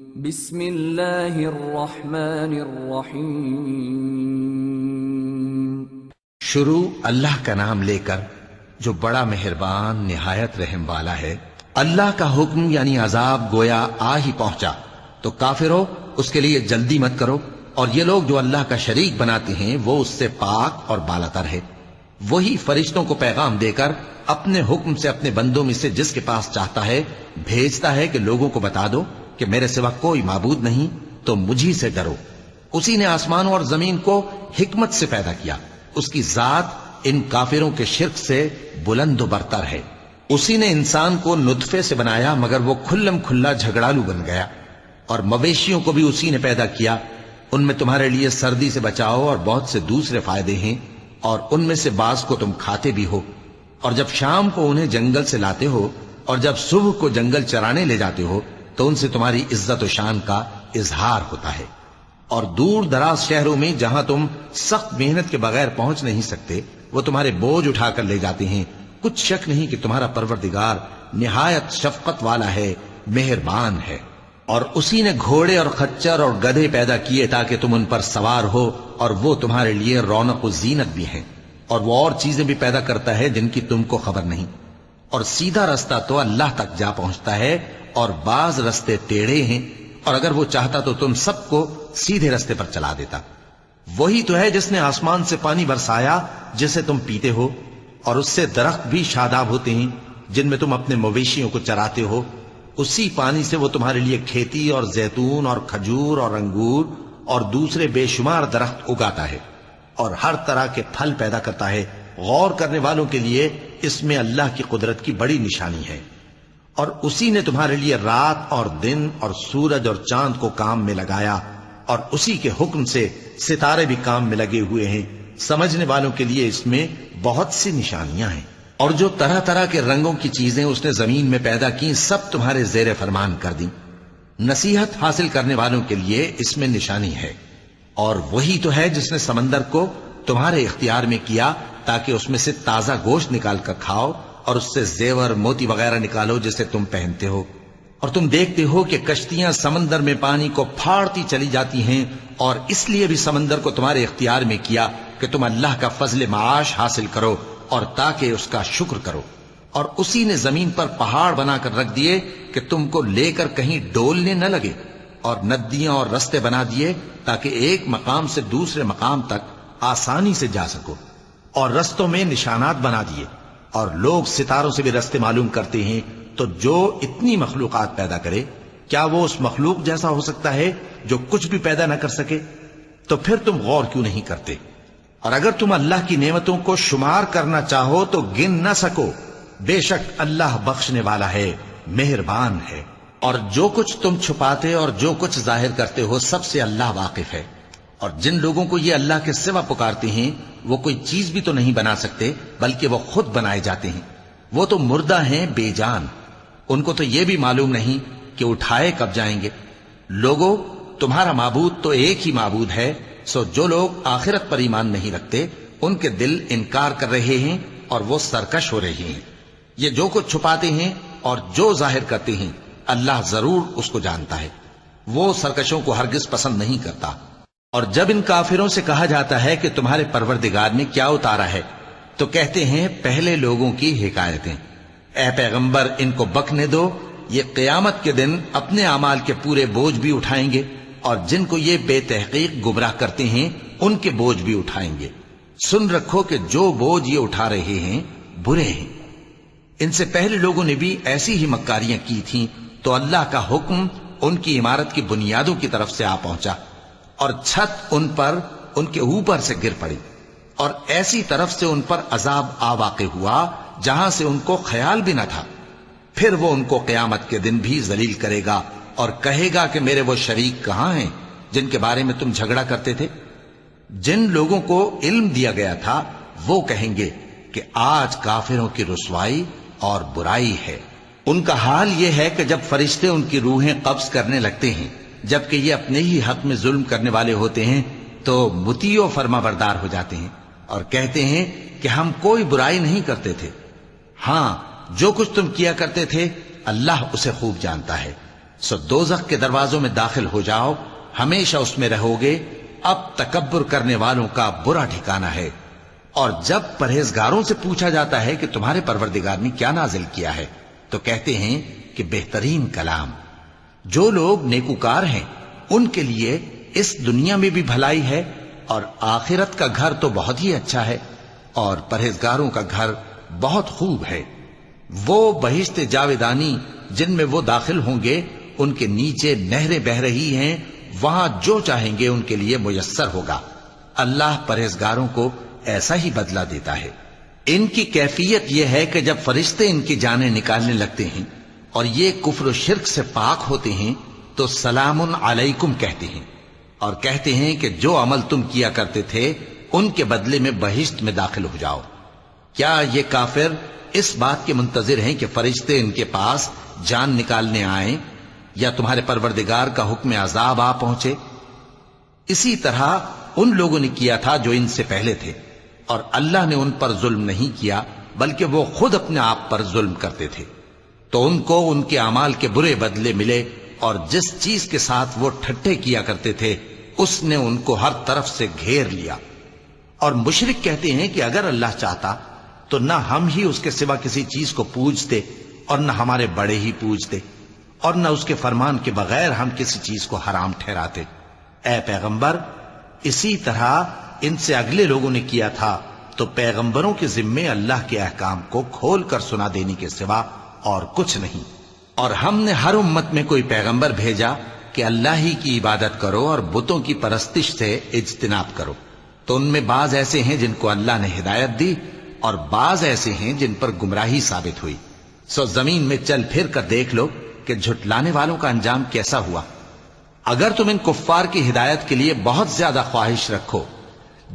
بسم اللہ الرحمن الرحیم۔ شروع اللہ کا نام لے کر جو بڑا مہربان نہایت رحم والا ہے۔ اللہ کا حکم یعنی عذاب گویا آ ہی پہنچا تو کافروں اس کے لیے جلدی مت کرو، اور یہ لوگ جو اللہ کا شریک بناتے ہیں وہ اس سے پاک اور بالاتر ہے۔ وہی فرشتوں کو پیغام دے کر اپنے حکم سے اپنے بندوں میں سے جس کے پاس چاہتا ہے بھیجتا ہے کہ لوگوں کو بتا دو کہ میرے سوا کوئی معبود نہیں، تو مجھی سے ڈرو۔ اسی نے آسمانوں اور زمین کو حکمت سے پیدا کیا، اس کی ذات ان کافروں کے شرک سے بلند و برتر ہے۔ اسی نے انسان کو نطفے سے بنایا مگر وہ کھلم کھلا جھگڑالو بن گیا، اور مویشیوں کو بھی اسی نے پیدا کیا، ان میں تمہارے لیے سردی سے بچاؤ اور بہت سے دوسرے فائدے ہیں، اور ان میں سے بعض کو تم کھاتے بھی ہو۔ اور جب شام کو انہیں جنگل سے لاتے ہو اور جب صبح کو جنگل چرانے لے جاتے ہو تو ان سے تمہاری عزت و شان کا اظہار ہوتا ہے۔ اور دور دراز شہروں میں جہاں تم سخت محنت کے بغیر پہنچ نہیں سکتے وہ تمہارے بوجھ اٹھا کر لے جاتے ہیں۔ کچھ شک نہیں کہ تمہارا پروردگار نہایت شفقت والا ہے، مہربان ہے۔ اور اسی نے گھوڑے اور خچر اور گدھے پیدا کیے تاکہ تم ان پر سوار ہو، اور وہ تمہارے لیے رونق و زینت بھی ہیں۔ اور وہ اور چیزیں بھی پیدا کرتا ہے جن کی تم کو خبر نہیں۔ اور سیدھا رستہ تو اللہ تک جا پہنچتا ہے، اور بعض رستے ٹیڑھے ہیں، اور اگر وہ چاہتا تو تم سب کو سیدھے رستے پر چلا دیتا۔ وہی تو ہے جس نے آسمان سے پانی برسایا جسے تم پیتے ہو، اور اس سے درخت بھی شاداب ہوتے ہیں جن میں تم اپنے مویشیوں کو چراتے ہو۔ اسی پانی سے وہ تمہارے لیے کھیتی اور زیتون اور کھجور اور انگور اور دوسرے بے شمار درخت اگاتا ہے، اور ہر طرح کے پھل پیدا کرتا ہے۔ غور کرنے والوں کے لیے اس میں اللہ کی قدرت کی بڑی نشانی ہے۔ اور اسی نے تمہارے لیے رات اور دن اور سورج اور چاند کو کام میں لگایا، اور اسی کے حکم سے ستارے بھی کام میں لگے ہوئے ہیں۔ سمجھنے والوں کے لیے اس میں بہت سی نشانیاں ہیں۔ اور جو طرح طرح کے رنگوں کی چیزیں اس نے زمین میں پیدا کی سب تمہارے زیر فرمان کر دیں۔ نصیحت حاصل کرنے والوں کے لیے اس میں نشانی ہے۔ اور وہی تو ہے جس نے سمندر کو تمہارے اختیار میں کیا تاکہ اس میں سے تازہ گوشت نکال کر کھاؤ، اور اس سے زیور موتی وغیرہ نکالو جسے تم پہنتے ہو۔ اور تم دیکھتے ہو کہ کشتیاں سمندر میں پانی کو پھاڑتی چلی جاتی ہیں، اور اس لیے بھی سمندر کو تمہارے اختیار میں کیا کہ تم اللہ کا فضل معاش حاصل کرو اور تاکہ اس کا شکر کرو۔ اور اسی نے زمین پر پہاڑ بنا کر رکھ دیے کہ تم کو لے کر کہیں ڈولنے نہ لگے، اور ندیاں اور رستے بنا دیے تاکہ ایک مقام سے دوسرے مقام تک آسانی سے جا سکو، اور رستوں میں نشانات بنا دیے۔ اور لوگ ستاروں سے بھی رستے معلوم کرتے ہیں۔ تو جو اتنی مخلوقات پیدا کرے کیا وہ اس مخلوق جیسا ہو سکتا ہے جو کچھ بھی پیدا نہ کر سکے؟ تو پھر تم غور کیوں نہیں کرتے؟ اور اگر تم اللہ کی نعمتوں کو شمار کرنا چاہو تو گن نہ سکو۔ بے شک اللہ بخشنے والا ہے، مہربان ہے۔ اور جو کچھ تم چھپاتے اور جو کچھ ظاہر کرتے ہو سب سے اللہ واقف ہے۔ اور جن لوگوں کو یہ اللہ کے سوا پکارتے ہیں وہ کوئی چیز بھی تو نہیں بنا سکتے بلکہ وہ خود بنائے جاتے ہیں۔ وہ تو مردہ ہیں بے جان، ان کو تو یہ بھی معلوم نہیں کہ اٹھائے کب جائیں گے۔ لوگو تمہارا معبود تو ایک ہی معبود ہے، سو جو لوگ آخرت پر ایمان نہیں رکھتے ان کے دل انکار کر رہے ہیں اور وہ سرکش ہو رہے ہیں۔ یہ جو کچھ چھپاتے ہیں اور جو ظاہر کرتے ہیں اللہ ضرور اس کو جانتا ہے، وہ سرکشوں کو ہرگز پسند نہیں کرتا۔ اور جب ان کافروں سے کہا جاتا ہے کہ تمہارے پروردگار نے کیا اتارا ہے تو کہتے ہیں پہلے لوگوں کی حکایتیں۔ اے پیغمبر ان کو بکنے دو، یہ قیامت کے دن اپنے اعمال کے پورے بوجھ بھی اٹھائیں گے، اور جن کو یہ بے تحقیق گمراہ کرتے ہیں ان کے بوجھ بھی اٹھائیں گے۔ سن رکھو کہ جو بوجھ یہ اٹھا رہے ہیں برے ہیں۔ ان سے پہلے لوگوں نے بھی ایسی ہی مکاریاں کی تھیں تو اللہ کا حکم ان کی عمارت کی بنیادوں کی طرف سے آ پہنچا، اور چھت ان پر ان کے اوپر سے گر پڑی، اور ایسی طرف سے ان پر عذاب آ واقع ہوا جہاں سے ان کو خیال بھی نہ تھا۔ پھر وہ ان کو قیامت کے دن بھی ذلیل کرے گا اور کہے گا کہ میرے وہ شریک کہاں ہیں جن کے بارے میں تم جھگڑا کرتے تھے؟ جن لوگوں کو علم دیا گیا تھا وہ کہیں گے کہ آج کافروں کی رسوائی اور برائی ہے۔ ان کا حال یہ ہے کہ جب فرشتے ان کی روحیں قبض کرنے لگتے ہیں جبکہ یہ اپنے ہی حق میں ظلم کرنے والے ہوتے ہیں تو مطیع و فرما بردار ہو جاتے ہیں اور کہتے ہیں کہ ہم کوئی برائی نہیں کرتے تھے۔ ہاں جو کچھ تم کیا کرتے تھے اللہ اسے خوب جانتا ہے۔ سو دوزخ کے دروازوں میں داخل ہو جاؤ، ہمیشہ اس میں رہو گے، اب تکبر کرنے والوں کا برا ٹھکانہ ہے۔ اور جب پرہیزگاروں سے پوچھا جاتا ہے کہ تمہارے پروردگار نے کیا نازل کیا ہے، تو کہتے ہیں کہ بہترین کلام۔ جو لوگ نیکوکار ہیں ان کے لیے اس دنیا میں بھی بھلائی ہے، اور آخرت کا گھر تو بہت ہی اچھا ہے، اور پرہیزگاروں کا گھر بہت خوب ہے۔ وہ بہشت جاویدانی جن میں وہ داخل ہوں گے، ان کے نیچے نہریں بہہ رہی ہیں، وہاں جو چاہیں گے ان کے لیے میسر ہوگا۔ اللہ پرہیزگاروں کو ایسا ہی بدلہ دیتا ہے۔ ان کی کیفیت یہ ہے کہ جب فرشتے ان کی جانیں نکالنے لگتے ہیں اور یہ کفر و شرک سے پاک ہوتے ہیں تو سلام علیکم کہتے ہیں، اور کہتے ہیں کہ جو عمل تم کیا کرتے تھے ان کے بدلے میں بہشت میں داخل ہو جاؤ۔ کیا یہ کافر اس بات کے منتظر ہیں کہ فرشتے ان کے پاس جان نکالنے آئیں یا تمہارے پروردگار کا حکم عذاب آ پہنچے؟ اسی طرح ان لوگوں نے کیا تھا جو ان سے پہلے تھے، اور اللہ نے ان پر ظلم نہیں کیا بلکہ وہ خود اپنے آپ پر ظلم کرتے تھے۔ تو ان کو ان کے اعمال کے برے بدلے ملے، اور جس چیز کے ساتھ وہ ٹھٹھے کیا کرتے تھے اس نے ان کو ہر طرف سے گھیر لیا۔ اور مشرک کہتے ہیں کہ اگر اللہ چاہتا تو نہ ہم ہی اس کے سوا کسی چیز کو پوجتے اور نہ ہمارے بڑے ہی پوجتے، اور نہ اس کے فرمان کے بغیر ہم کسی چیز کو حرام ٹھہراتے۔ اے پیغمبر، اسی طرح ان سے اگلے لوگوں نے کیا تھا، تو پیغمبروں کے ذمے اللہ کے احکام کو کھول کر سنا دینے کے سوا اور کچھ نہیں۔ اور ہم نے ہر امت میں کوئی پیغمبر بھیجا کہ اللہ ہی کی عبادت کرو اور بتوں کی پرستش سے اجتناب کرو، تو ان میں بعض ایسے ہیں جن کو اللہ نے ہدایت دی، اور بعض ایسے ہیں جن پر گمراہی ثابت ہوئی۔ سو زمین میں چل پھر کر دیکھ لو کہ جھٹلانے والوں کا انجام کیسا ہوا۔ اگر تم ان کفار کی ہدایت کے لیے بہت زیادہ خواہش رکھو،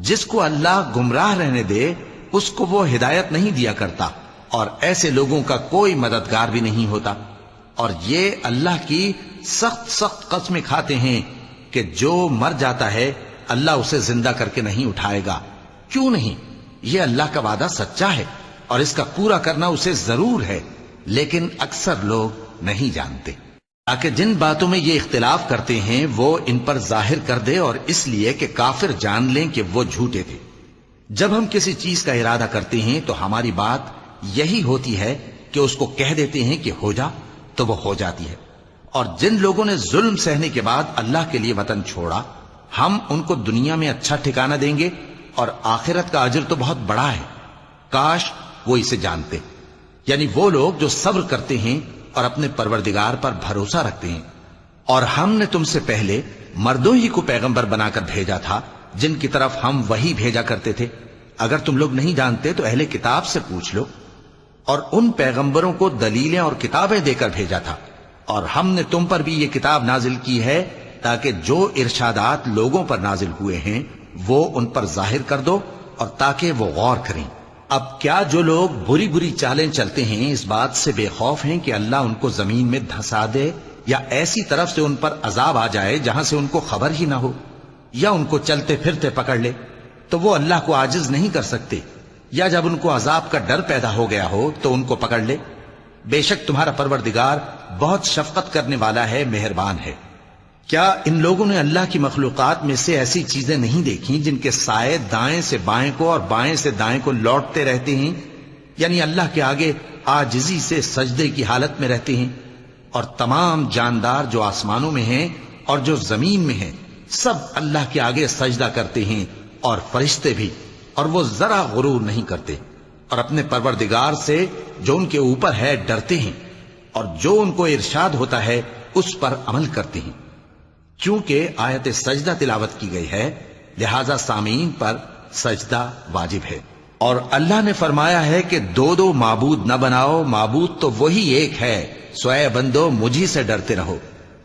جس کو اللہ گمراہ رہنے دے اس کو وہ ہدایت نہیں دیا کرتا، اور ایسے لوگوں کا کوئی مددگار بھی نہیں ہوتا۔ اور یہ اللہ کی سخت سخت قسمیں کھاتے ہیں کہ جو مر جاتا ہے اللہ اسے زندہ کر کے نہیں اٹھائے گا۔ کیوں نہیں؟ یہ اللہ کا وعدہ سچا ہے اور اس کا پورا کرنا اسے ضرور ہے، لیکن اکثر لوگ نہیں جانتے۔ تاکہ جن باتوں میں یہ اختلاف کرتے ہیں وہ ان پر ظاہر کر دے، اور اس لیے کہ کافر جان لیں کہ وہ جھوٹے تھے۔ جب ہم کسی چیز کا ارادہ کرتے ہیں تو ہماری بات یہی ہوتی ہے کہ اس کو کہہ دیتے ہیں کہ ہو جا، تو وہ ہو جاتی ہے۔ اور جن لوگوں نے ظلم سہنے کے بعد اللہ کے لیے وطن چھوڑا، ہم ان کو دنیا میں اچھا ٹھکانہ دیں گے، اور آخرت کا اجر تو بہت بڑا ہے۔ کاش وہ اسے جانتے، یعنی وہ لوگ جو صبر کرتے ہیں اور اپنے پروردگار پر بھروسہ رکھتے ہیں۔ اور ہم نے تم سے پہلے مردوں ہی کو پیغمبر بنا کر بھیجا تھا جن کی طرف ہم وہی بھیجا کرتے تھے۔ اگر تم لوگ نہیں جانتے تو اہل کتاب سے پوچھ لو۔ اور ان پیغمبروں کو دلیلیں اور کتابیں دے کر بھیجا تھا، اور ہم نے تم پر بھی یہ کتاب نازل کی ہے تاکہ جو ارشادات لوگوں پر نازل ہوئے ہیں وہ ان پر ظاہر کر دو، اور تاکہ وہ غور کریں۔ اب کیا جو لوگ بری بری چالیں چلتے ہیں اس بات سے بے خوف ہیں کہ اللہ ان کو زمین میں دھسا دے، یا ایسی طرف سے ان پر عذاب آ جائے جہاں سے ان کو خبر ہی نہ ہو، یا ان کو چلتے پھرتے پکڑ لے؟ تو وہ اللہ کو عاجز نہیں کر سکتے، یا جب ان کو عذاب کا ڈر پیدا ہو گیا ہو تو ان کو پکڑ لے۔ بے شک تمہارا پروردگار بہت شفقت کرنے والا ہے، مہربان ہے۔ کیا ان لوگوں نے اللہ کی مخلوقات میں سے ایسی چیزیں نہیں دیکھی جن کے سائے دائیں سے بائیں کو اور بائیں سے دائیں کو لوٹتے رہتے ہیں، یعنی اللہ کے آگے عاجزی سے سجدے کی حالت میں رہتے ہیں؟ اور تمام جاندار جو آسمانوں میں ہیں اور جو زمین میں ہیں سب اللہ کے آگے سجدہ کرتے ہیں، اور فرشتے بھی، اور وہ ذرا غرور نہیں کرتے، اور اپنے پروردگار سے جو ان کے اوپر ہے ڈرتے ہیں، اور جو ان کو ارشاد ہوتا ہے اس پر عمل کرتے ہیں۔ چونکہ آیت سجدہ تلاوت کی گئی ہے لہذا سامعین پر سجدہ واجب ہے۔ اور اللہ نے فرمایا ہے کہ دو دو معبود نہ بناؤ، معبود تو وہی ایک ہے، سو اے بندو مجھی سے ڈرتے رہو۔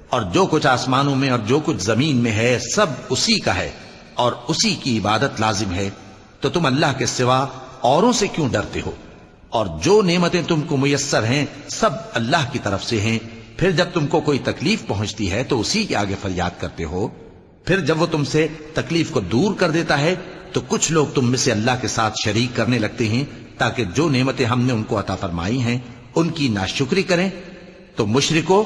اور جو کچھ آسمانوں میں اور جو کچھ زمین میں ہے سب اسی کا ہے، اور اسی کی عبادت لازم ہے، تو تم اللہ کے سوا اوروں سے کیوں ڈرتے ہو؟ اور جو نعمتیں تم کو میسر ہیں سب اللہ کی طرف سے ہیں۔ پھر جب تم کو کوئی تکلیف پہنچتی ہے تو اسی کے آگے فریاد کرتے ہو، پھر جب وہ تم سے تکلیف کو دور کر دیتا ہے تو کچھ لوگ تم میں سے اللہ کے ساتھ شریک کرنے لگتے ہیں تاکہ جو نعمتیں ہم نے ان کو عطا فرمائی ہیں ان کی ناشکری کریں۔ تو مشرکو،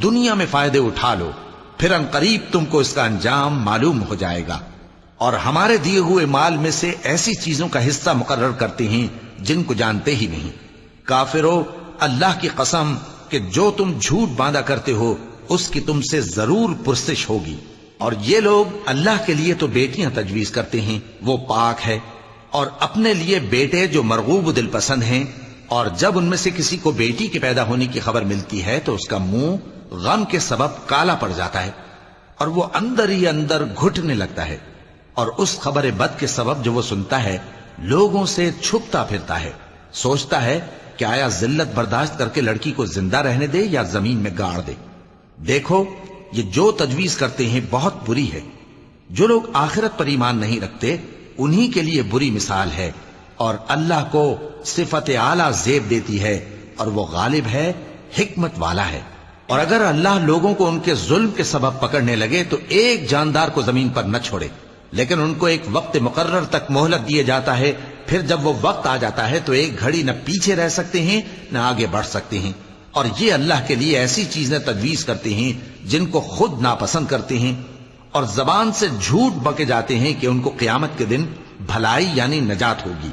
دنیا میں فائدے اٹھا لو، پھر ان قریب تم کو اس کا انجام معلوم ہو جائے گا۔ اور ہمارے دیے ہوئے مال میں سے ایسی چیزوں کا حصہ مقرر کرتے ہیں جن کو جانتے ہی نہیں۔ کافرو، اللہ کی قسم کہ جو تم جھوٹ باندھا کرتے ہو اس کی تم سے ضرور پرسش ہوگی۔ اور یہ لوگ اللہ کے لیے تو بیٹیاں تجویز کرتے ہیں، وہ پاک ہے، اور اپنے لیے بیٹے جو مرغوب دل پسند ہیں، اور جب ان میں سے کسی کو بیٹی کے پیدا ہونے کی خبر ملتی ہے تو اس کا منہ غم کے سبب کالا پڑ جاتا ہے اور وہ اندر ہی اندر گھٹنے لگتا ہے، اور اس خبر بد کے سبب جو وہ سنتا ہے لوگوں سے چھپتا پھرتا ہے، سوچتا ہے کہ آیا ذلت برداشت کر کے لڑکی کو زندہ رہنے دے یا زمین میں گاڑ دے۔ دیکھو، یہ جو تجویز کرتے ہیں بہت بری ہے۔ جو لوگ آخرت پر ایمان نہیں رکھتے انہی کے لیے بری مثال ہے، اور اللہ کو صفت اعلیٰ زیب دیتی ہے، اور وہ غالب ہے، حکمت والا ہے۔ اور اگر اللہ لوگوں کو ان کے ظلم کے سبب پکڑنے لگے تو ایک جاندار کو زمین پر نہ چھوڑے، لیکن ان کو ایک وقت مقرر تک مہلت دیے جاتا ہے، پھر جب وہ وقت آ جاتا ہے تو ایک گھڑی نہ پیچھے رہ سکتے ہیں نہ آگے بڑھ سکتے ہیں۔ اور یہ اللہ کے لیے ایسی چیزیں تجویز کرتے ہیں جن کو خود ناپسند کرتے ہیں، اور زبان سے جھوٹ بکے جاتے ہیں کہ ان کو قیامت کے دن بھلائی یعنی نجات ہوگی۔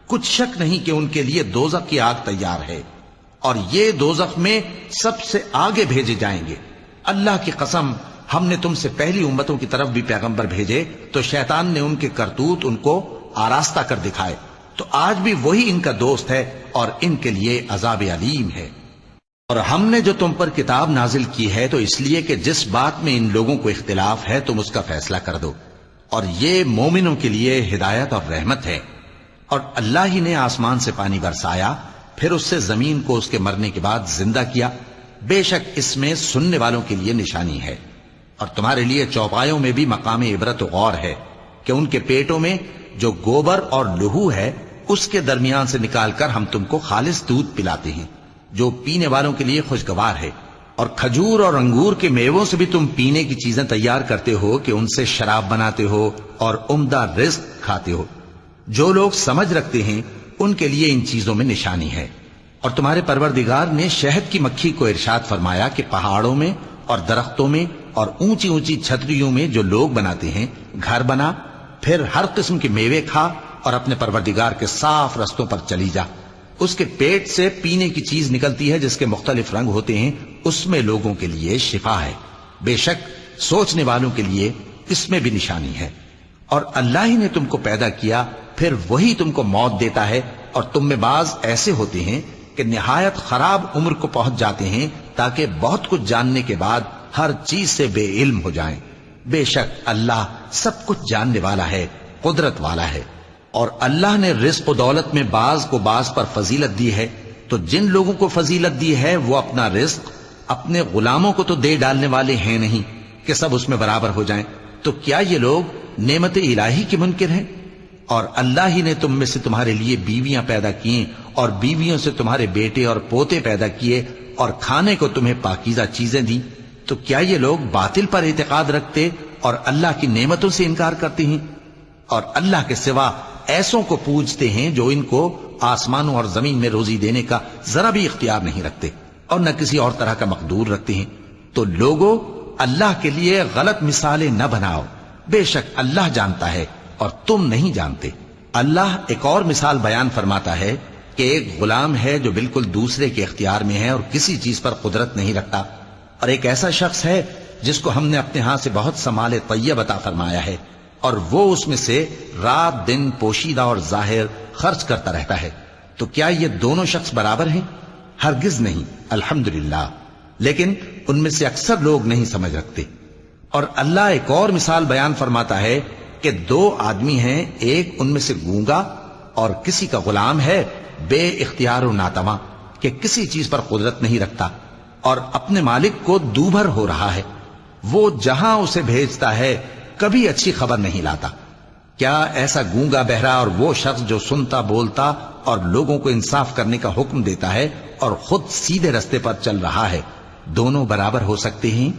کچھ شک نہیں کہ ان کے لیے دوزخ کی آگ تیار ہے، اور یہ دوزخ میں سب سے آگے بھیجے جائیں گے۔ اللہ کی قسم، ہم نے تم سے پہلی امتوں کی طرف بھی پیغمبر بھیجے تو شیطان نے ان کے کرتوت ان کو آراستہ کر دکھائے، تو آج بھی وہی ان کا دوست ہے اور ان کے لیے عذاب علیم ہے۔ اور ہم نے جو تم پر کتاب نازل کی ہے تو اس لیے کہ جس بات میں ان لوگوں کو اختلاف ہے تم اس کا فیصلہ کر دو، اور یہ مومنوں کے لیے ہدایت اور رحمت ہے۔ اور اللہ ہی نے آسمان سے پانی برسایا، پھر اس سے زمین کو اس کے مرنے کے بعد زندہ کیا، بے شک اس میں سننے والوں کے لیے نشانی ہے۔ اور تمہارے لیے چوپایوں میں بھی مقام عبرت و غور ہے کہ ان کے پیٹوں میں جو گوبر اور لہو ہے اس کے درمیان سے نکال کر ہم تم کو خالص دودھ پلاتے ہیں جو پینے والوں کے لیے خوشگوار ہے، اور کھجور اور انگور کے میووں سے بھی تم پینے کی چیزیں تیار کرتے ہو کہ ان سے شراب بناتے ہو اور عمدہ رزق کھاتے ہو۔ جو لوگ سمجھ رکھتے ہیں ان کے لیے ان چیزوں میں نشانی ہے۔ اور تمہارے پروردگار نے شہد کی مکھی کو ارشاد فرمایا کہ پہاڑوں میں اور درختوں میں اور اونچی اونچی چھتریوں میں جو لوگ بناتے ہیں گھر بنا، پھر ہر قسم کے میوے کھا اور اپنے پروردگار کے صاف رستوں پر چلی جا۔ اس کے پیٹ سے پینے کی چیز نکلتی ہے جس کے مختلف رنگ ہوتے ہیں، اس میں لوگوں کے لیے شفا ہے، بے شک سوچنے والوں کے لیے اس میں بھی نشانی ہے۔ اور اللہ ہی نے تم کو پیدا کیا، پھر وہی تم کو موت دیتا ہے، اور تم میں بعض ایسے ہوتے ہیں کہ نہایت خراب عمر کو پہنچ جاتے ہیں تاکہ بہت کچھ جاننے کے بعد ہر چیز سے بے علم ہو جائیں۔ بے شک اللہ سب کچھ جاننے والا ہے، قدرت والا ہے۔ اور اللہ نے رزق و دولت میں بعض کو بعض پر فضیلت دی ہے، تو جن لوگوں کو فضیلت دی ہے وہ اپنا رزق اپنے غلاموں کو تو دے ڈالنے والے ہیں نہیں کہ سب اس میں برابر ہو جائیں، تو کیا یہ لوگ نعمت الہی کے منکر ہیں؟ اور اللہ ہی نے تم میں سے تمہارے لیے بیویاں پیدا کی اور بیویوں سے تمہارے بیٹے اور پوتے پیدا کیے اور کھانے کو تمہیں پاکیزہ چیزیں دیں، تو کیا یہ لوگ باطل پر اعتقاد رکھتے اور اللہ کی نعمتوں سے انکار کرتے ہیں؟ اور اللہ کے سوا ایسوں کو پوجتے ہیں جو ان کو آسمانوں اور زمین میں روزی دینے کا ذرا بھی اختیار نہیں رکھتے اور نہ کسی اور طرح کا مقدور رکھتے ہیں۔ تو لوگوں، اللہ کے لیے غلط مثالیں نہ بناؤ، بے شک اللہ جانتا ہے اور تم نہیں جانتے۔ اللہ ایک اور مثال بیان فرماتا ہے کہ ایک غلام ہے جو بالکل دوسرے کے اختیار میں ہے اور کسی چیز پر قدرت نہیں رکھتا، اور ایک ایسا شخص ہے جس کو ہم نے اپنے ہاں سے بہت سا مال طیب عطا فرمایا ہے اور وہ اس میں سے رات دن پوشیدہ اور ظاہر خرچ کرتا رہتا ہے، تو کیا یہ دونوں شخص برابر ہیں؟ ہرگز نہیں، الحمدللہ، لیکن ان میں سے اکثر لوگ نہیں سمجھ رکھتے۔ اور اللہ ایک اور مثال بیان فرماتا ہے کہ دو آدمی ہیں، ایک ان میں سے گونگا اور کسی کا غلام ہے بے اختیار و ناتواں کہ کسی چیز پر قدرت نہیں رکھتا اور اپنے مالک کو دوبھر ہو رہا ہے، وہ جہاں اسے بھیجتا ہے کبھی اچھی خبر نہیں لاتا۔ کیا ایسا گونگا بہرا اور وہ شخص جو سنتا بولتا اور لوگوں کو انصاف کرنے کا حکم دیتا ہے اور خود سیدھے رستے پر چل رہا ہے، دونوں برابر ہو سکتے ہیں؟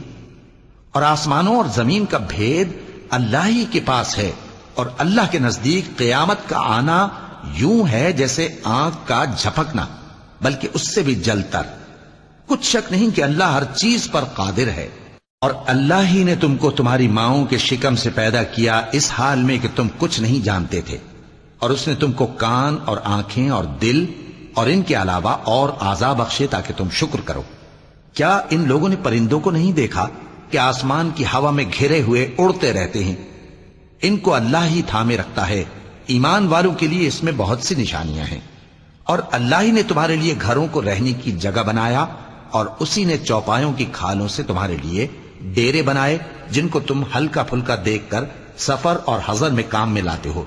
اور آسمانوں اور زمین کا بھید اللہ ہی کے پاس ہے، اور اللہ کے نزدیک قیامت کا آنا یوں ہے جیسے آنکھ کا جھپکنا، بلکہ اس سے بھی جل تر۔ کچھ شک نہیں کہ اللہ ہر چیز پر قادر ہے، اور اللہ ہی نے تم کو تمہاری ماؤں کے شکم سے پیدا کیا اس حال میں کہ تم کچھ نہیں جانتے تھے، اور اس نے تم کو کان اور آنکھیں اور دل اور ان کے علاوہ اور اعضاء بخشے تاکہ تم شکر کرو۔ کیا ان لوگوں نے پرندوں کو نہیں دیکھا کہ آسمان کی ہوا میں گھرے ہوئے اڑتے رہتے ہیں؟ ان کو اللہ ہی تھامے رکھتا ہے۔ ایمان والوں کے لیے اس میں بہت سی نشانیاں ہیں۔ اور اللہ ہی نے تمہارے لیے گھروں کو رہنے کی جگہ بنایا، اور اسی نے چوپایوں کی کھالوں سے تمہارے لیے ڈیرے بنائے جن کو تم ہلکا پھلکا دیکھ کر سفر اور حضر میں کام میں لاتے ہو،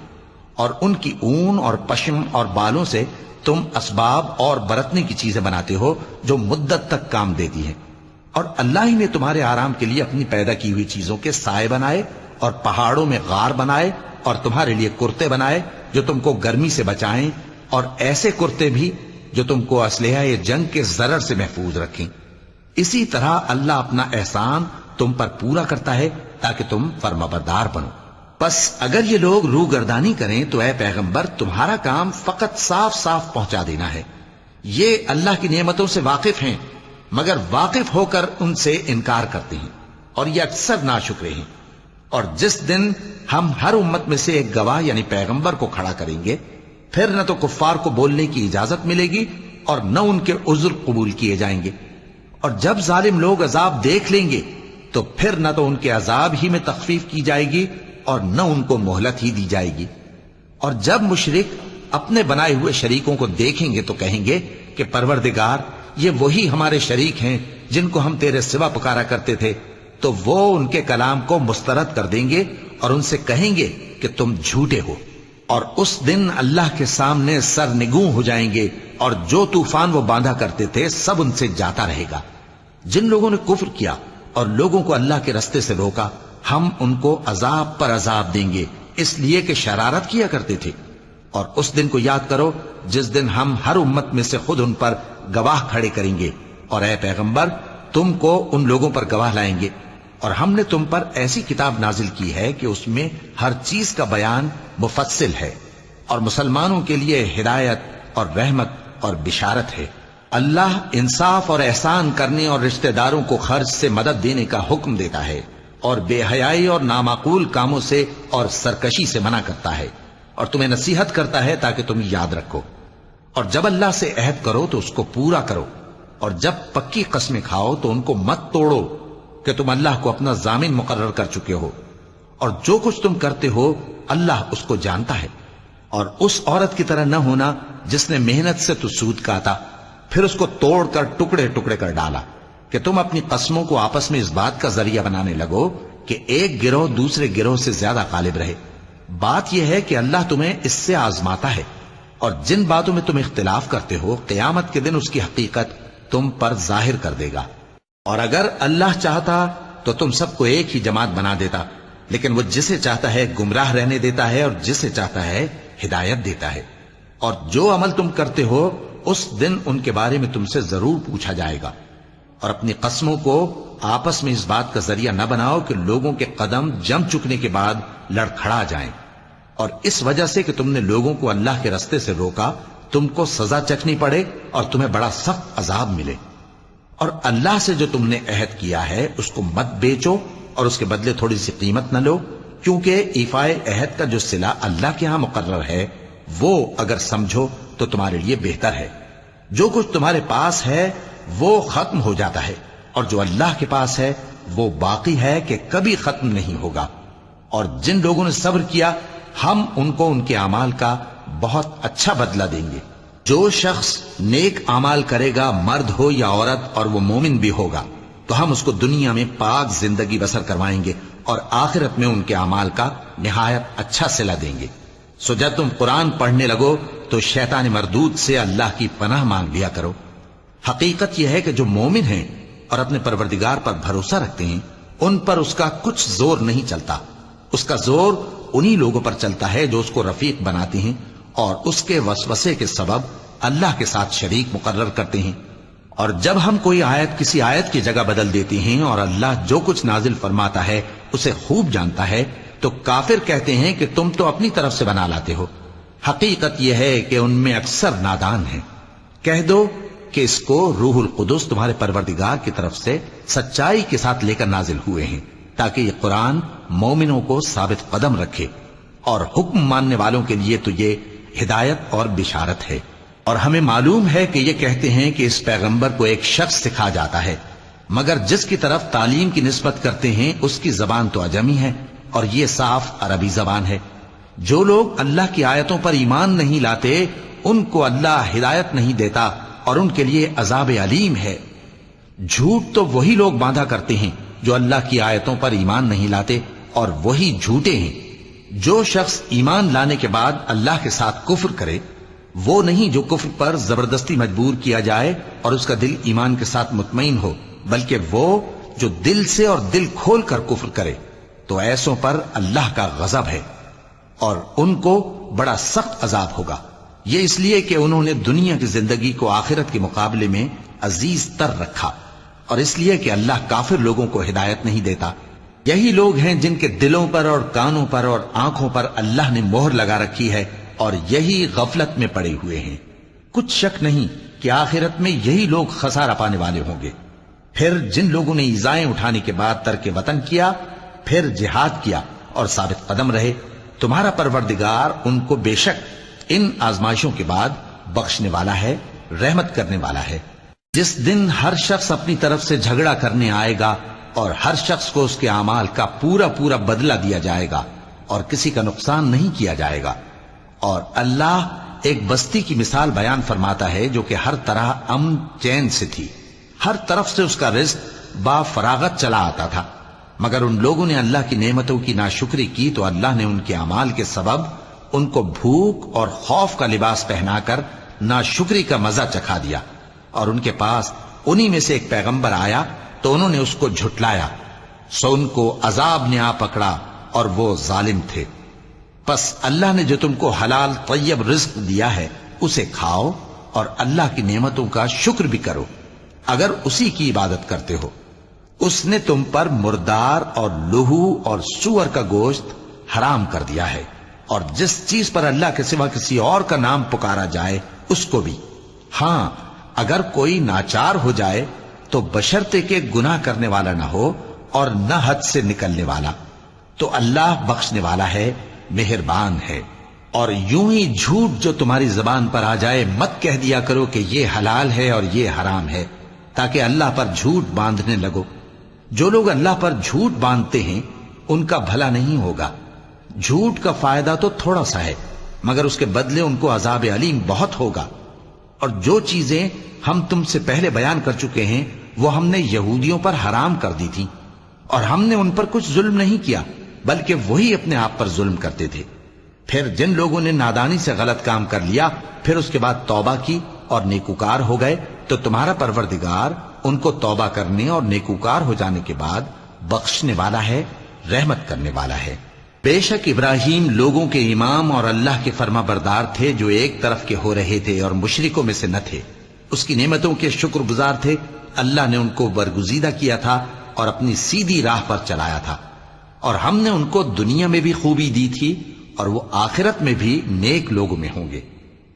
اور ان کی اون اور پشم اور بالوں سے تم اسباب اور برتنے کی چیزیں بناتے ہو جو مدت تک کام دیتی ہیں۔ اور اللہ ہی نے تمہارے آرام کے لیے اپنی پیدا کی ہوئی چیزوں کے سائے بنائے، اور پہاڑوں میں غار بنائے، اور تمہارے لیے کرتے بنائے جو تم کو گرمی سے بچائیں، اور ایسے کرتے بھی جو تم کو اسلحہ جنگ کے ضرر سے محفوظ رکھیں۔ اسی طرح اللہ اپنا احسان تم پر پورا کرتا ہے تاکہ تم فرمانبردار بنو۔ پس اگر یہ لوگ روگردانی کریں تو اے پیغمبر تمہارا کام فقط صاف صاف پہنچا دینا ہے۔ یہ اللہ کی نعمتوں سے واقف ہیں، مگر واقف ہو کر ان سے انکار کرتے ہیں، اور یہ اکثر ناشکرے ہیں۔ اور جس دن ہم ہر امت میں سے ایک گواہ یعنی پیغمبر کو کھڑا کریں گے، پھر نہ تو کفار کو بولنے کی اجازت ملے گی اور نہ ان کے عذر قبول کیے جائیں گے۔ اور جب ظالم لوگ عذاب دیکھ لیں گے تو پھر نہ تو ان کے عذاب ہی میں تخفیف کی جائے گی اور نہ ان کو مہلت ہی دی جائے گی۔ اور جب مشرک اپنے بنائے ہوئے شریکوں کو دیکھیں گے تو کہیں گے کہ پروردگار، یہ وہی ہمارے شریک ہیں جن کو ہم تیرے سوا پکارا کرتے تھے۔ تو وہ ان کے کلام کو مسترد کر دیں گے اور ان سے کہیں گے کہ تم جھوٹے ہو، اور اس دن اللہ کے سامنے سرنگوں ہو جائیں گے، اور جو طوفان وہ باندھا کرتے تھے سب ان سے جاتا رہے گا۔ جن لوگوں نے کفر کیا اور لوگوں کو اللہ کے رستے سے روکا، ہم ان کو عذاب پر عذاب دیں گے، اس لیے کہ شرارت کیا کرتے تھے۔ اور اس دن کو یاد کرو جس دن ہم ہر امت میں سے خود ان پر گواہ کھڑے کریں گے، اور اے پیغمبر تم کو ان لوگوں پر گواہ لائیں گے۔ اور ہم نے تم پر ایسی کتاب نازل کی ہے کہ اس میں ہر چیز کا بیان مفصل ہے، اور مسلمانوں کے لیے ہدایت اور رحمت اور بشارت ہے۔ اللہ انصاف اور احسان کرنے اور رشتہ داروں کو خرچ سے مدد دینے کا حکم دیتا ہے، اور بے حیائی اور نامعقول کاموں سے اور سرکشی سے منع کرتا ہے، اور تمہیں نصیحت کرتا ہے تاکہ تم یاد رکھو۔ اور جب اللہ سے عہد کرو تو اس کو پورا کرو، اور جب پکی قسمیں کھاؤ تو ان کو مت توڑو کہ تم اللہ کو اپنا ضامن مقرر کر چکے ہو، اور جو کچھ تم کرتے ہو اللہ اس کو جانتا ہے۔ اور اس عورت کی طرح نہ ہونا جس نے محنت سے تو سود کاتا، پھر اس کو توڑ کر ٹکڑے ٹکڑے کر ڈالا، کہ تم اپنی قسموں کو آپس میں اس بات کا ذریعہ بنانے لگو کہ ایک گروہ دوسرے گروہ سے زیادہ غالب رہے۔ بات یہ ہے کہ اللہ تمہیں اس سے آزماتا ہے، اور جن باتوں میں تم اختلاف کرتے ہو قیامت کے دن اس کی حقیقت تم پر ظاہر کر دے گا۔ اور اگر اللہ چاہتا تو تم سب کو ایک ہی جماعت بنا دیتا، لیکن وہ جسے چاہتا ہے گمراہ رہنے دیتا ہے اور جسے چاہتا ہے ہدایت دیتا ہے۔ اور جو عمل تم کرتے ہو اس دن ان کے بارے میں تم سے ضرور پوچھا جائے گا۔ اور اپنی قسموں کو آپس میں اس بات کا ذریعہ نہ بناؤ کہ لوگوں کے قدم جم چکنے کے بعد لڑکھڑا جائیں، اور اس وجہ سے کہ تم نے لوگوں کو اللہ کے رستے سے روکا تم کو سزا چکھنی پڑے اور تمہیں بڑا سخت عذاب ملے۔ اور اللہ سے جو تم نے عہد کیا ہے اس کو مت بیچو اور اس کے بدلے تھوڑی سی قیمت نہ لو، کیونکہ ایفائے عہد کا جو صلہ اللہ کے ہاں مقرر ہے وہ اگر سمجھو تو تمہارے لیے بہتر ہے۔ جو کچھ تمہارے پاس ہے وہ ختم ہو جاتا ہے، اور جو اللہ کے پاس ہے وہ باقی ہے کہ کبھی ختم نہیں ہوگا۔ اور جن لوگوں نے صبر کیا ہم ان کو ان کے اعمال کا بہت اچھا بدلہ دیں گے۔ جو شخص نیک اعمال کرے گا مرد ہو یا عورت اور وہ مومن بھی ہوگا تو ہم اس کو دنیا میں پاک زندگی بسر کروائیں گے، اور آخرت میں ان کے اعمال کا نہایت اچھا صلہ دیں گے۔ سو جب تم قرآن پڑھنے لگو تو شیطان مردود سے اللہ کی پناہ مانگ لیا کرو۔ حقیقت یہ ہے کہ جو مومن ہیں اور اپنے پروردگار پر بھروسہ رکھتے ہیں ان پر اس کا کچھ زور نہیں چلتا۔ اس کا زور انہی لوگوں پر چلتا ہے جو اس کو رفیق بناتے ہیں اور اس کے وسوسے کے سبب اللہ کے ساتھ شریک مقرر کرتے ہیں۔ اور جب ہم کوئی آیت کسی آیت کی جگہ بدل دیتے ہیں اور اللہ جو کچھ نازل فرماتا ہے اسے خوب جانتا ہے تو کافر کہتے ہیں کہ تم تو اپنی طرف سے بنا لاتے ہو۔ حقیقت یہ ہے کہ ان میں اکثر نادان ہیں۔ کہہ دو کہ اس کو روح القدس تمہارے پروردگار کی طرف سے سچائی کے ساتھ لے کر نازل ہوئے ہیں، تاکہ یہ قرآن مومنوں کو ثابت قدم رکھے، اور حکم ماننے والوں کے لیے تو یہ ہدایت اور بشارت ہے۔ اور ہمیں معلوم ہے کہ یہ کہتے ہیں کہ اس پیغمبر کو ایک شخص سکھا جاتا ہے، مگر جس کی طرف تعلیم کی نسبت کرتے ہیں اس کی زبان تو عجمی ہے، اور یہ صاف عربی زبان ہے۔ جو لوگ اللہ کی آیتوں پر ایمان نہیں لاتے ان کو اللہ ہدایت نہیں دیتا، اور ان کے لیے عذاب علیم ہے۔ جھوٹ تو وہی لوگ باندھا کرتے ہیں جو اللہ کی آیتوں پر ایمان نہیں لاتے، اور وہی جھوٹے ہیں۔ جو شخص ایمان لانے کے بعد اللہ کے ساتھ کفر کرے، وہ نہیں جو کفر پر زبردستی مجبور کیا جائے اور اس کا دل ایمان کے ساتھ مطمئن ہو، بلکہ وہ جو دل سے اور دل کھول کر کفر کرے، تو ایسوں پر اللہ کا غضب ہے، اور ان کو بڑا سخت عذاب ہوگا۔ یہ اس لیے کہ انہوں نے دنیا کی زندگی کو آخرت کے مقابلے میں عزیز تر رکھا، اور اس لیے کہ اللہ کافر لوگوں کو ہدایت نہیں دیتا۔ یہی لوگ ہیں جن کے دلوں پر اور کانوں پر اور آنکھوں پر اللہ نے مہر لگا رکھی ہے، اور یہی غفلت میں پڑے ہوئے ہیں۔ کچھ شک نہیں کہ آخرت میں یہی لوگ خسارہ پانے والے ہوں گے۔ پھر جن لوگوں نے ایذائیں اٹھانے کے بعد ترک وطن کیا، پھر جہاد کیا اور ثابت قدم رہے، تمہارا پروردگار ان کو بے شک ان آزمائشوں کے بعد بخشنے والا ہے، رحمت کرنے والا ہے۔ جس دن ہر شخص اپنی طرف سے جھگڑا کرنے آئے گا، اور ہر شخص کو اس کے اعمال کا پورا پورا بدلہ دیا جائے گا، اور کسی کا نقصان نہیں کیا جائے گا۔ اور اللہ ایک بستی کی مثال بیان فرماتا ہے جو کہ ہر طرح امن چین سے تھی، ہر طرف سے اس کا رزق با فراغت چلا آتا تھا، مگر ان لوگوں نے اللہ کی نعمتوں کی ناشکری کی تو اللہ نے ان کے اعمال کے سبب ان کو بھوک اور خوف کا لباس پہنا کر ناشکری کا مزہ چکھا دیا۔ اور ان کے پاس انہی میں سے ایک پیغمبر آیا تو انہوں نے اس کو جھٹلایا، سو ان کو عذاب نے آ پکڑا اور وہ ظالم تھے۔ پس اللہ نے جو تم کو حلال طیب رزق دیا ہے اسے کھاؤ، اور اللہ کی نعمتوں کا شکر بھی کرو اگر اسی کی عبادت کرتے ہو۔ اس نے تم پر مردار اور لہو اور سور کا گوشت حرام کر دیا ہے، اور جس چیز پر اللہ کے سوا کسی اور کا نام پکارا جائے اس کو بھی۔ ہاں، اگر کوئی ناچار ہو جائے تو بشرطے کہ گناہ کرنے والا نہ ہو اور نہ حد سے نکلنے والا، تو اللہ بخشنے والا ہے، مہربان ہے۔ اور یوں ہی جھوٹ جو تمہاری زبان پر آ جائے مت کہہ دیا کرو کہ یہ حلال ہے اور یہ حرام ہے، تاکہ اللہ پر جھوٹ باندھنے لگو۔ جو لوگ اللہ پر جھوٹ باندھتے ہیں ان کا بھلا نہیں ہوگا۔ جھوٹ کا فائدہ تو تھوڑا سا ہے، مگر اس کے بدلے ان کو عذاب علیم بہت ہوگا۔ اور جو چیزیں ہم تم سے پہلے بیان کر چکے ہیں وہ ہم نے یہودیوں پر حرام کر دی تھی، اور ہم نے ان پر کچھ ظلم نہیں کیا بلکہ وہی اپنے آپ پر ظلم کرتے تھے۔ پھر جن لوگوں نے نادانی سے غلط کام کر لیا پھر اس کے بعد توبہ کی اور نیکوکار ہو گئے تو تمہارا پروردگار ان کو توبہ کرنے اور نیکوکار ہو جانے کے بعد بخشنے والا ہے، رحمت کرنے والا ہے۔ بے شک ابراہیم لوگوں کے امام اور اللہ کے فرما بردار تھے جو ایک طرف کے ہو رہے تھے اور مشرکوں میں سے نہ تھے۔ اس کی نعمتوں کے شکر گزار تھے۔ اللہ نے ان کو برگزیدہ کیا تھا اور اپنی سیدھی راہ پر چلایا تھا، اور ہم نے ان کو دنیا میں بھی خوبی دی تھی اور وہ آخرت میں بھی نیک لوگوں میں ہوں گے۔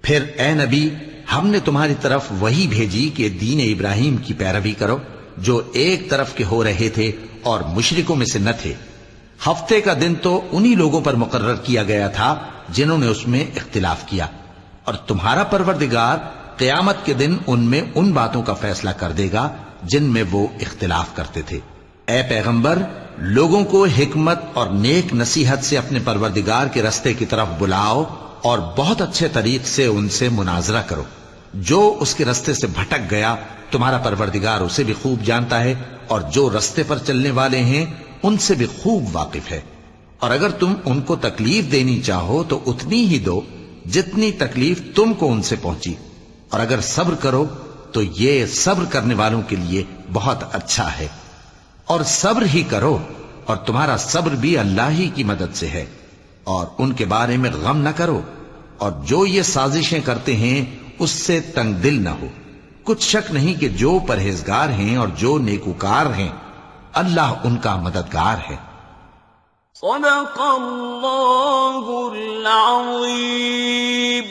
پھر اے نبی، ہم نے تمہاری طرف وہی بھیجی کہ دین ابراہیم کی پیروی کرو جو ایک طرف کے ہو رہے تھے اور مشرکوں میں سے نہ تھے۔ ہفتے کا دن تو انہی لوگوں پر مقرر کیا گیا تھا جنہوں نے اس میں اختلاف کیا، اور تمہارا پروردگار قیامت کے دن ان میں ان باتوں کا فیصلہ کر دے گا جن میں وہ اختلاف کرتے تھے۔ اے پیغمبر، لوگوں کو حکمت اور نیک نصیحت سے اپنے پروردگار کے رستے کی طرف بلاؤ اور بہت اچھے طریق سے ان سے مناظرہ کرو۔ جو اس کے رستے سے بھٹک گیا تمہارا پروردگار اسے بھی خوب جانتا ہے، اور جو رستے پر چلنے والے ہیں ان سے بھی خوب واقف ہے۔ اور اگر تم ان کو تکلیف دینی چاہو تو اتنی ہی دو جتنی تکلیف تم کو ان سے پہنچی، اور اگر صبر کرو تو یہ صبر کرنے والوں کے لیے بہت اچھا ہے۔ اور صبر ہی کرو، اور تمہارا صبر بھی اللہ ہی کی مدد سے ہے، اور ان کے بارے میں غم نہ کرو، اور جو یہ سازشیں کرتے ہیں اس سے تنگ دل نہ ہو۔ کچھ شک نہیں کہ جو پرہیزگار ہیں اور جو نیکوکار ہیں اللہ ان کا مددگار ہے۔ صدق اللہ العظیم۔